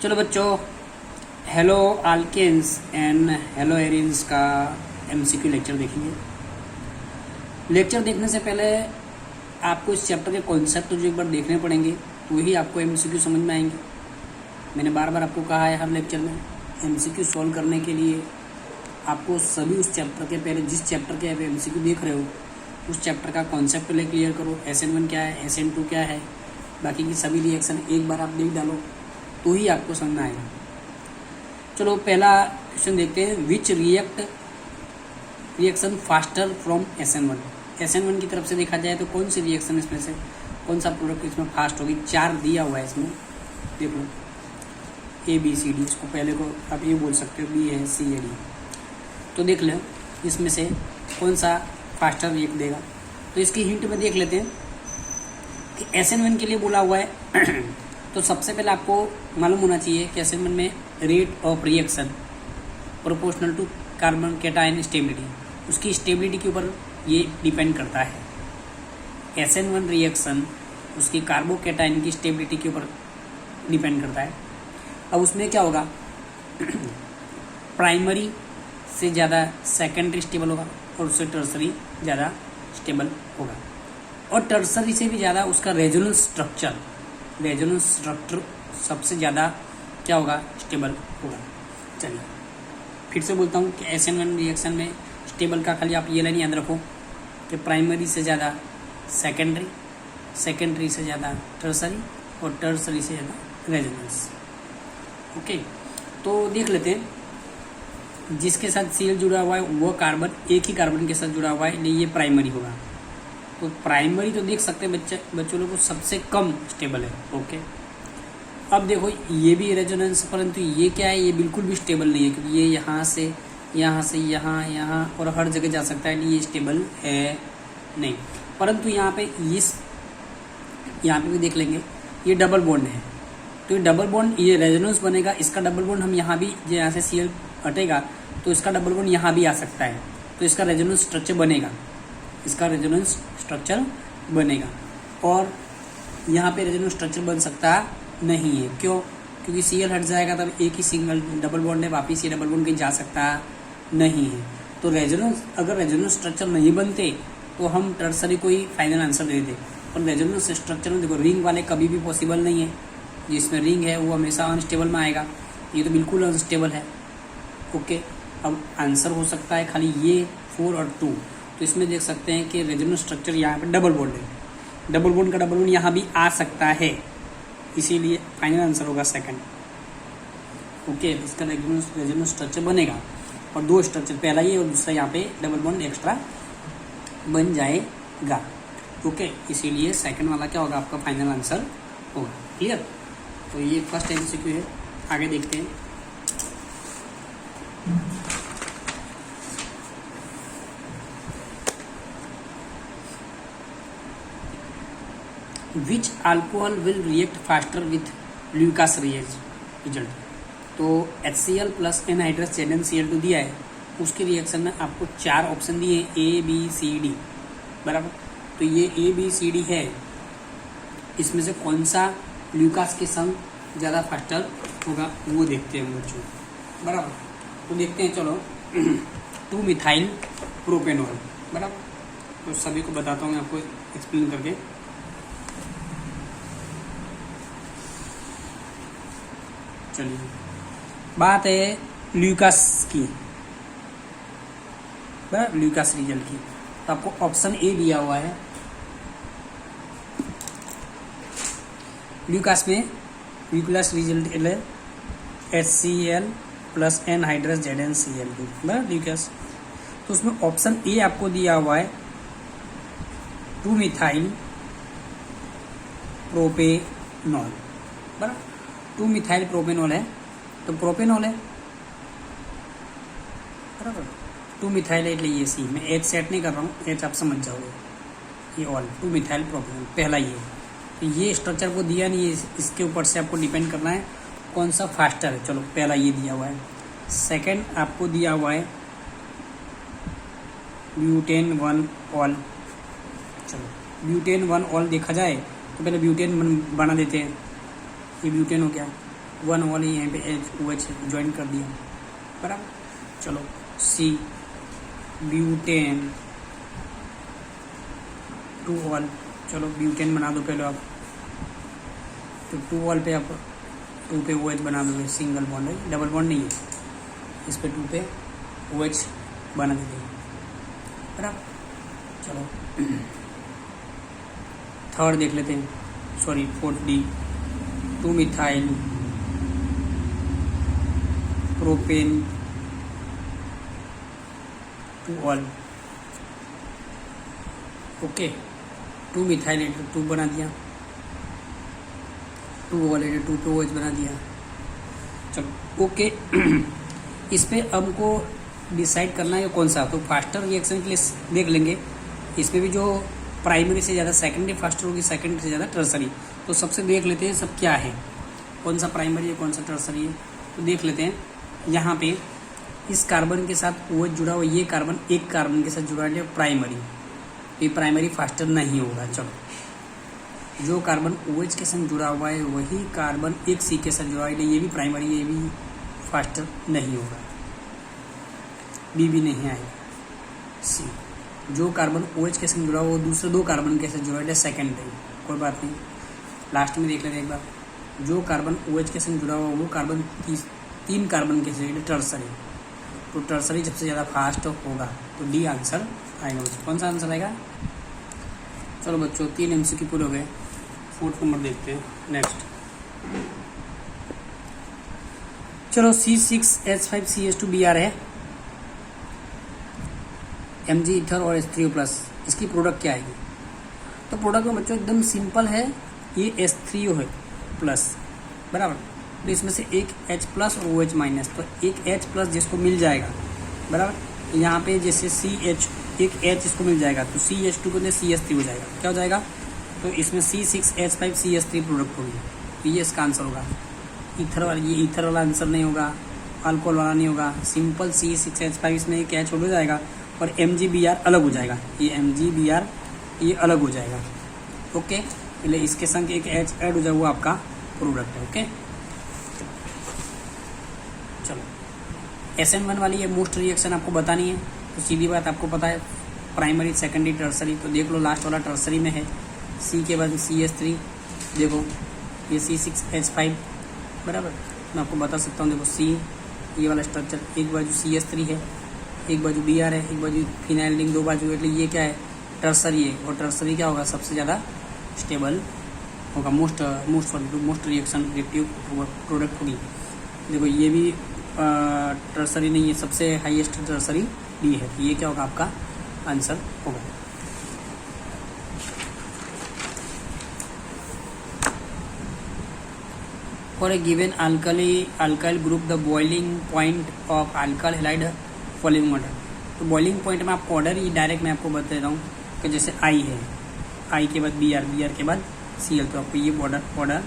चलो बच्चों, hello आल्केन्स and hello arenes का एमसीक्यू लेक्चर देखेंगे। लेक्चर देखने से पहले आपको इस चैप्टर के कॉन्सेप्ट जो एक बार देखने पड़ेंगे, तो ही आपको एमसीक्यू समझ में आएंगे। मैंने बार बार आपको कहा है हर लेक्चर में, एमसीक्यू सॉल्व करने के लिए आपको सभी उस चैप्टर के पहले जिस चैप्टर के आप एमसीक्यू देख रहे हो उस चैप्टर का कॉन्सेप्ट पहले क्लियर करो। SN1 क्या है, SN2 क्या है, बाकी की सभी रिएक्शन एक बार आप देख डालो तो ही आपको समझ में आएगा। चलो पहला क्वेश्चन देखते हैं। Which reaction faster from SN1 की तरफ से देखा जाए तो कौन सी रिएक्शन इसमें से कौन सा प्रोडक्ट इसमें फास्ट होगी। 4 दिया हुआ है इसमें, देख लो ABCD, इसको पहले को आप ये बोल सकते हो B है, C है, D। तो देख लो इसमें से कौन सा फास्टर रिएक्ट देगा। तो इसकी हिंट में देख लेते हैं कि SN1 के लिए बोला हुआ है तो सबसे पहले आपको मालूम होना चाहिए कि SN1 में rate of reaction proportional to carbon cation stability, उसकी स्टेबिलिटी के ऊपर ये डिपेंड करता है। SN1 रिएक्शन उसकी कार्बोकैटायन की स्टेबिलिटी के ऊपर डिपेंड करता है। अब उसमें क्या होगा, प्राइमरी से ज़्यादा सेकेंडरी स्टेबल होगा और उससे टर्सरी ज़्यादा स्टेबल होगा, और टर्सरी से भी ज़्यादा उसका रेजोनेंस स्ट्रक्चर सबसे ज़्यादा क्या होगा, स्टेबल होगा। चलिए फिर से बोलता हूँ कि SN1 रिएक्शन में स्टेबल का खाली आप ये लाइन याद रखो कि प्राइमरी से ज़्यादा सेकेंडरी, सेकेंडरी से ज़्यादा टर्सरी और टर्सरी से ज़्यादा रेजोनेंस। ओके, तो देख लेते हैं। जिसके साथ Cl जुड़ा हुआ है वो कार्बन एक ही कार्बन के साथ जुड़ा हुआ है, इसलिए ये प्राइमरी होगा। तो प्राइमरी तो देख सकते हैं बच्चों लोग को सबसे कम स्टेबल है। ओके, अब देखो ये भी रेजोनेंस, परंतु ये क्या है, ये बिल्कुल भी स्टेबल नहीं है क्योंकि ये यहाँ से यहाँ और हर जगह जा सकता है, ये स्टेबल है नहीं। परंतु यहाँ पे भी देख लेंगे ये डबल बॉन्ड है, तो ये डबल बॉन्ड ये रेजोनेंस बनेगा। इसका डबल बॉन्ड हम यहाँ भी यहाँ से Cl हटेगा तो इसका डबल बॉन्ड यहाँ भी आ सकता है, तो इसका रेजोनेंस स्ट्रक्चर बनेगा। और यहाँ पे रेजोनेंस स्ट्रक्चर बन सकता नहीं है। क्यों? क्योंकि Cl हट जाएगा तब एक ही सिंगल डबल बॉन्ड है, वापिस ये डबल बॉन्ड कहीं जा सकता नहीं है। तो अगर रेजोनेंस स्ट्रक्चर नहीं बनते तो हम टर्सरी को ही फाइनल आंसर दे दें। पर रेजोनेंस स्ट्रक्चर में देखो रिंग वाले कभी भी पॉसिबल नहीं है, जिसमें रिंग है वो हमेशा अनस्टेबल में आएगा, ये तो बिल्कुल अनस्टेबल है। ओके, अब आंसर हो सकता है खाली ये 4 और 2। तो इसमें देख सकते हैं कि रेजोनेंस स्ट्रक्चर यहाँ पे डबल बॉन्ड है, डबल बॉन्ड का डबल बॉन्ड यहाँ भी आ सकता है, इसीलिए फाइनल आंसर होगा सेकंड। ओके, इसका रेजोनेंस स्ट्रक्चर बनेगा और 2 स्ट्रक्चर, पहला ये और दूसरा यहाँ पे डबल बॉन्ड एक्स्ट्रा बन जाएगा। ओके, इसीलिए सेकंड वाला क्या होगा, आपका फाइनल आंसर होगा। क्लियर? तो ये फर्स्ट MCQ है, आगे देखते हैं। Which alcohol will react faster with Lucas result. तो HCl प्लस एनहाइड्रस ZnCl2 दिया है, उसके रिएक्शन में आपको 4 ऑप्शन दिए हैं ABCD, बराबर। तो ये ABCD है, इसमें से कौन सा ल्यूकास के संग ज़्यादा फास्टर होगा वो देखते हैं बच्चों, बराबर। तो देखते हैं, चलो 2 मिथाइल प्रोपेनॉल, बराबर। तो सभी को बताता हूँ मैं आपको एक्सप्लेन करके। चलिए, बात है ल्यूकास की, बराबर, ल्यूकास रिजल्ट की। तो आपको ऑप्शन A दिया हुआ है। ल्यूकास में Lucas result HCl plus anhydrous ZnCl2, बराबर, ल्यूकास। तो उसमें ऑप्शन A आपको दिया हुआ है 2 मिथाइल प्रोपेनॉल, बराबर। 2 मिथाइल प्रोपेनॉल है, तो प्रोपेनॉल है, बराबर। 2 मिथाइल है, इसलिए ये C, मैं H सेट नहीं कर रहा हूँ, H आप समझ जाओगे। ये ऑल 2 मिथाइल प्रोपेनॉल पहला ये, तो ये स्ट्रक्चर को दिया नहीं है, इसके ऊपर से आपको डिपेंड करना है कौन सा फास्टर है। चलो पहला ये दिया हुआ है। सेकंड आपको दिया हुआ है ब्यूटेन 1 ऑल। चलो ब्यूटेन 1 ऑल देखा जाए तो पहले ब्यूटेन बना देते हैं। ये ब्यूटेन हो गया, 1 वाले यहाँ पे OH ज्वाइन कर दिया, बराबर। चलो C ब्यूटेन 2 वाल, चलो ब्यूटेन बना दो पहले आप, तो 2 वाल पे आप 2 पे OH बना दोगे, सिंगल बॉन्ड है, डबल बॉन्ड नहीं है, इस पे 2 पे OH बना देंगे, बराबर। चलो थर्ड देख लेते हैं, sorry 4th D 2 methyl propane 2 all, okay 2 methyl 2 बना दिया, 2 ऑल 2 पे OH बना दिया। चलो ओके इस पे हमको डिसाइड करना है कौन सा, तो फास्टर रिएक्शन के लिए देख लेंगे, इसमें भी जो प्राइमरी से ज़्यादा सेकेंडरी फास्टर होगी, सेकेंडरी से ज़्यादा टर्सरी। तो सबसे देख लेते हैं सब क्या है, कौन सा प्राइमरी है कौन सा टर्सरी है, तो देख लेते हैं। यहाँ पे इस कार्बन के साथ OH जुड़ा हुआ, ये कार्बन एक कार्बन के साथ जुड़ा है प्राइमरी, ये प्राइमरी फास्टर नहीं होगा। चलो जो कार्बन OH के साथ जुड़ा हुआ है वही कार्बन एक C के साथ जुड़ा है, ये भी प्राइमरी, ये भी फास्टर नहीं होगा, B भी नहीं आएगा। C जो कार्बन OH के साथ जुड़ा हुआ वो दूसरे 2 कार्बन के साथ जुड़ा है सेकेंडरी, कोई बात नहीं, लास्ट में देख लेते हैं एक बार। जो कार्बन OH के साथ जुड़ा हुआ वो कार्बन 3 कार्बन के साथ टर्सरी, तो टर्सरी सबसे ज़्यादा फास्ट होगा, तो D आंसर आएगा बच्चों। कौन सा आंसर आएगा? चलो बच्चों 3 MCQ पूरे हो गए, 4th नंबर देखते हैं नेक्स्ट। चलो C6H5CH2Br है, Mg ईथर और H3O+, इसकी प्रोडक्ट क्या आएगी? तो प्रोडक्ट में बच्चों एकदम सिंपल है, ये H3O है प्लस, बराबर। तो इसमें से एक H प्लस और OH माइनस, तो एक H प्लस जिसको मिल जाएगा, बराबर। यहाँ पे जैसे CH एक H इसको मिल जाएगा तो CH2 को CH3 हो जाएगा, क्या हो जाएगा? तो इसमें C6H5CH3 प्रोडक्ट होगी, तो ये इसका आंसर होगा। ईथर वाला, ये ईथर वाला आंसर नहीं होगा, अल्कोहल वाला नहीं होगा, सिंपल C6H5 इसमें एक H हो जाएगा और MgBr अलग हो जाएगा, ये MgBr ये अलग हो जाएगा, ओके। पहले इसके संग एक H ऐड हो जाए, वो आपका प्रोडक्ट है, ओके। चलो SN1 वाली ये मोस्ट रिएक्शन आपको बतानी है, तो सीधी बात आपको पता है प्राइमरी सेकेंडरी टर्सरी, तो देख लो लास्ट वाला टर्सरी में है, C के बाद CH3, देखो ये C6H5, बराबर। मैं आपको बता सकता हूँ, देखो C ये वाला स्ट्रक्चर, एक बाजू CH3 है, एक बाजू Br है, एक बाजू फिनाइल रिंग, 2 बाजू, એટલે ये क्या है? टर्सरी है, और टर्सरी क्या होगा? सबसे ज़्यादा स्टेबल होगा, मोस्ट रिएक्शन रिएक्टिव प्रोडक्ट होगी। देखो ये भी टर्सरी नहीं है, सबसे हाईएस्ट टर्सरी D है, तो ये क्या होगा? आपका आंसर होगा। For a given alkyl group, the boiling point of alkyl halide following order, तो बॉइलिंग पॉइंट में आपको ऑर्डर ही डायरेक्ट मैं आपको बता देता हूँ कि जैसे I है, I के बाद Br के बाद Cl, तो आपको ये ऑर्डर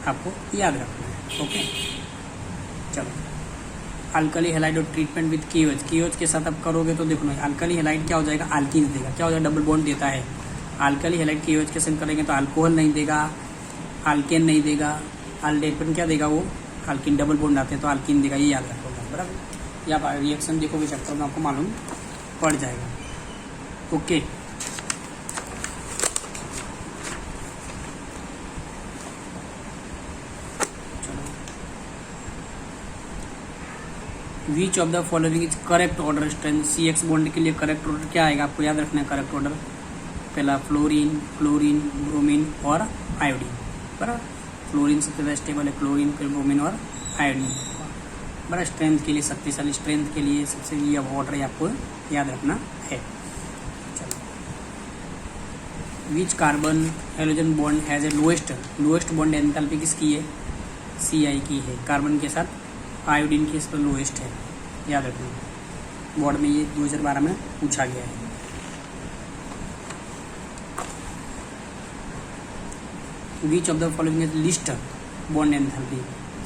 आपको याद रखना है, ओके। चलो अल्कली हेलाइड और ट्रीटमेंट विद KOH के साथ आप करोगे तो देखो ना, अल्कली हेलाइड क्या हो जाएगा? अल्कीन देगा, क्या हो जाएगा? डबल बॉन्ड देता है। अल्कली हेलाइड KOH के साथ करेंगे तो अल्कोहल नहीं देगा, अल्केन नहीं देगा, अल्डेट क्या देगा? वो अल्किन, डबल बॉन्ड आते हैं तो अल्किन देगा, ये याद रखोगे, बराबर। या आप रिएक्शन देखोगे चैप्टर में आपको मालूम पड़ जाएगा, okay. Which of the following is correct order strength? CX bond के लिए करेक्ट ऑर्डर क्या आएगा? आपको याद रखना है करेक्ट ऑर्डर, पहला फ्लोरीन, क्लोरीन, ब्रोमीन और आयोडीन, बराबर। फ्लोरीन सबसे ज़्यादा स्टेबल है, क्लोरीन, फिर ब्रोमीन और आयोडीन, बड़ा स्ट्रेंथ के लिए, शक्तिशाली स्ट्रेंथ के लिए सबसे ये वाटर आपको याद रखना है। चलो which carbon halogen bond has a lowest bond enthalpy किसकी है? Ci की है, कार्बन के साथ आयोडीन की इस पर लोएस्ट है, याद रखना। बोर्ड में ये 2012 में पूछा गया है। विच of the following is list bond enthalpy?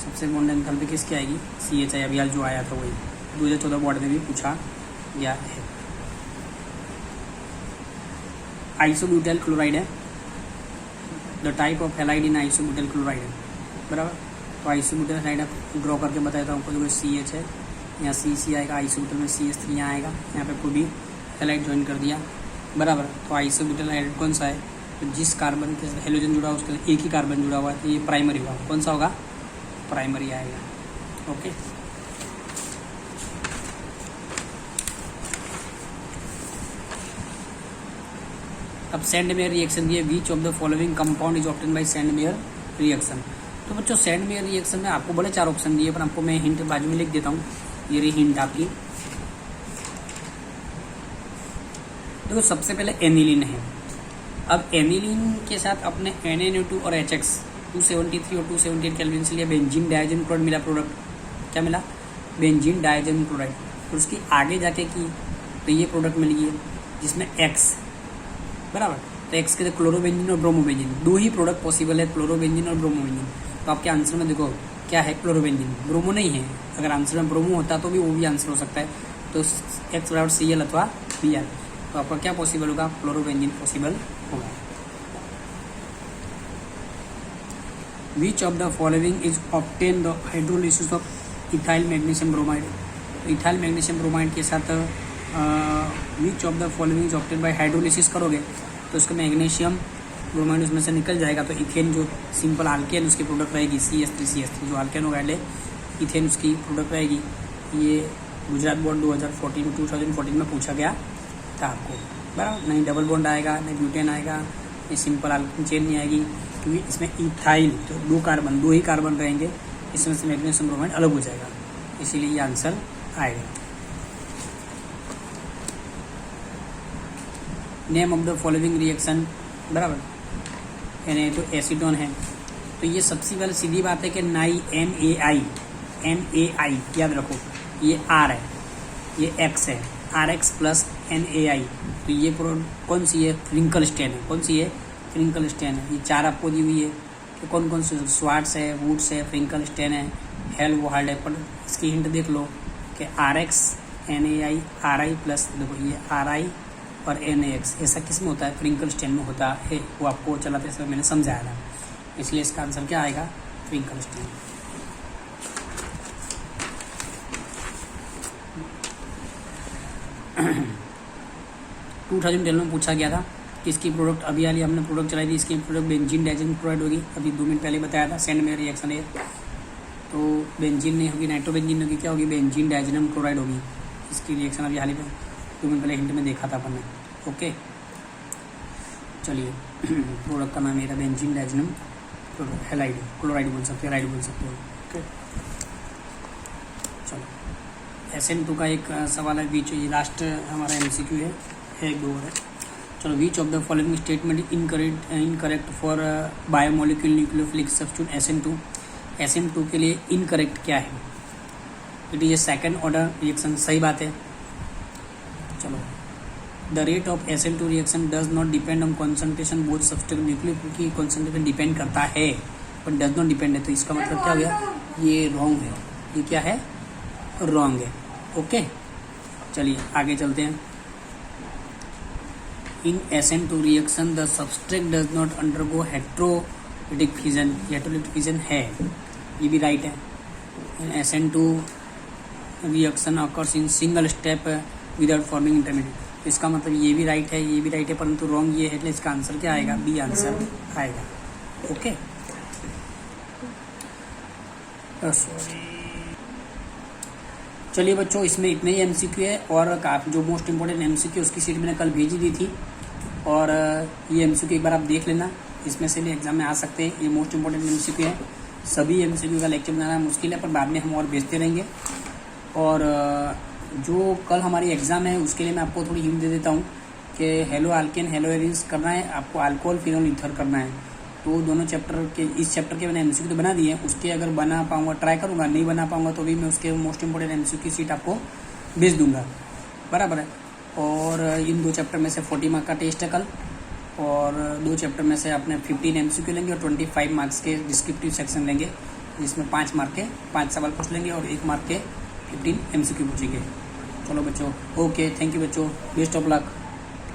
सबसे बॉन्ड एंथैल्पी किसकी आएगी? CHI, अभी जो आया था वही 2014 बोर्ड में भी पूछा गया है। आइसोब्यूटाइल क्लोराइड है, the type of halide in isobutyl chloride है, बराबर। तो आइसोब्यूटेल हाइड ड्रॉ करके बताता हूँ आपको। देखो CH है, यहाँ CC आएगा, आइसोब्यूटेल में CH3 यहाँ आएगा, यहाँ पे खुद ही हेलाइड ज्वाइन कर दिया, बराबर। तो आइसोब्यूटेल हाइड कौन सा है, तो जिस कार्बन के साथ हेलोजन जुड़ा हुआ उसके साथ एक ही कार्बन जुड़ा हुआ है, तो ये प्राइमरी हुआ। कौन सा होगा, प्राइमरी आएगा। ओके, अब सेंड मेयर रिएक्शन दिए, विच of the following compound is obtain bye send mayor reaction. तो बच्चों सेंड मेयर रिएक्शन में आपको बड़े 4 ऑप्शन दिए, पर आपको मैं हिंट बाजू में लिख देता हूँ। ये रही हिंट आपकी। देखो सबसे पहले एनिलीन है। अब एनिलीन के साथ अपने NaNO2 और HX 273 और 278 केल्विन से लिया बेंजीन डायज़ोनियम क्लोराइड मिला प्रोडक्ट। क्या मिला, बेंजीन डायज़ोनियम क्लोराइड। और उसकी आगे जाके की तो ये प्रोडक्ट मिल गई है जिसमें X, बराबर। तो X के क्लोरोबेंजीन और ब्रोमोबेंजीन, 2 ही प्रोडक्ट पॉसिबल है, क्लोरोबेंजीन और ब्रोमोबेंजीन। तो आपके आंसर में देखो क्या है, क्लोरोबेंजीन, ब्रोमो नहीं है। अगर आंसर में ब्रोमो होता तो भी वो भी आंसर हो सकता है। तो X बराबर Cl अथवा Br, तो आपका क्या पॉसिबल होगा, क्लोरोबेंजीन पॉसिबल होगा। विच of the following is obtain the hydrolysis of ethyl magnesium bromide. तो इथाइल मैग्नीशियम ब्रोमाइड के साथ विच of the following is obtain bye hydrolysis करोगे तो उसका मैग्नीशियम ब्रोमाइड उसमें से निकल जाएगा। तो इथेन जो सिंपल आल्केन उसकी प्रोडक्ट रहेगी CH3 जो आल्केन होगा, इथेन उसकी प्रोडक्ट रहेगी। ये गुजरात बोर्ड 2014 में पूछा गया था आपको, बराबर। नहीं डबल बॉन्ड आएगा, नहीं ब्यूटेन आएगा, ये सिंपल आल्केन चेन नहीं आएगी, क्योंकि इसमें इथाइल तो 2 ही कार्बन रहेंगे, इसमें से मैग्नीशियम ब्रोमाइड अलग हो जाएगा, इसीलिए ये आंसर आएगा। Name of the following reaction, बराबर। यानी तो एसीटोन है, तो ये सबसे पहले सीधी बात है कि NaI याद रखो, ये R है, ये X है, RX प्लस NaI। तो ये कौन सी है, फ्रिंकल स्टेन है। कौन सी है, फ्रिंकल स्टेन है। ये 4 आपको दी हुई है कि कौन कौन से, स्वाट्स है, वुड्स है, फ्रिंकल स्टेन है, हेल्वहाल्ड है। पर इसकी हिंट देख लो कि RX NaI RI प्लस, देखो ये RI और NaX, ऐसा किस में होता है, फ्रिंकल स्टेन में होता है। वो आपको चलाते समय मैंने समझाया था, इसलिए इसका आंसर क्या आएगा, फ्रिंकल स्टेन। टू 2012 में पूछा गया था कि इसकी प्रोडक्ट, अभी हाल ही हमने प्रोडक्ट चलाई थी, इसकी प्रोडक्ट बेंजीन डायज़ोनियम क्लोराइड होगी। अभी 2 मिनट पहले बताया था, सेंड मेयर रिएक्शन है। तो बेंजीन नहीं होगी, नाइट्रोबेंजीन होगी, क्या होगी, बेंजीन डायज़ोनियम क्लोराइड होगी। इसकी रिएक्शन अभी हाल ही में 2 मिनट पहले हिंट में देखा था अपन ने। ओके चलिए, प्रोडक्ट का नाम मेरा बेंजीन डायज़ोनियम हेलाइड, क्लोराइड बोल सकते हो, राइड बोल सकते हो। ओके चलो, SN2 का एक सवाल है, बीच ये लास्ट हमारा MCQ है, 1-2 है। चलो, which of the following statement incorrect for biomolecule nucleophilic substitute SN2 के लिए इनकरेक्ट क्या है, it is a second order reaction, सही बात है। चलो, the rate of SN2 reaction does not depend on concentration both substance, nucleophile की concentration depend करता है पर डज नॉट डिपेंड है। तो इसका मतलब क्या हो गया, ये रॉन्ग है, ये क्या है, रॉन्ग है। ओके चलिए आगे चलते हैं। इन SN2 reaction the substrate does not undergo heterolytic fission, heterolytic fission है, ये भी राइट है। इन SN2 reaction occurs in single step without forming intermediate, इसका मतलब ये भी राइट है, ये भी राइट है, परंतु रॉन्ग ये है, इसलिए इसका आंसर क्या आएगा, बी आंसर आएगा। ओके चलिए बच्चों, इसमें इतने ही MCQ है, और जो मोस्ट इंपॉर्टेंट MCQ उसकी सीट मैंने कल भेजी दी थी, और ये MCQ एक बार आप देख लेना, इसमें से भी एग्जाम में आ सकते हैं। ये मोस्ट इंपॉर्टेंट MCQ है, सभी MCQ का लेक्चर बनाना मुश्किल है, पर बाद में हम और भेजते रहेंगे। और जो कल हमारी एग्ज़ाम है उसके लिए मैं आपको थोड़ी हिंट दे देता हूँ कि हेलो आल्केन हेलो एरिन्स करना है, आपको अल्कोहल फिनोल ईथर करना है। तो दोनों चैप्टर के, इस चैप्टर के मैंने MCQ तो बना दिए हैं, उसके अगर बना पाऊँगा ट्राई करूँगा, नहीं बना पाऊँगा तो भी मैं उसके मोस्ट इंपॉर्टेंट MCQ की सीट आपको भेज दूँगा, बराबर है। और इन 2 चैप्टर में से 40 मार्क का टेस्ट है कल, और 2 चैप्टर में से अपने 15 MCQ लेंगे और 25 मार्क्स के डिस्क्रिप्टिव सेक्शन लेंगे, जिसमें 5 मार्क के 5 सवाल पूछ लेंगे और 1 मार्क के 15 MCQ पूछेंगे। चलो बच्चों, ओके, थैंक यू बच्चों, बेस्ट ऑफ लक।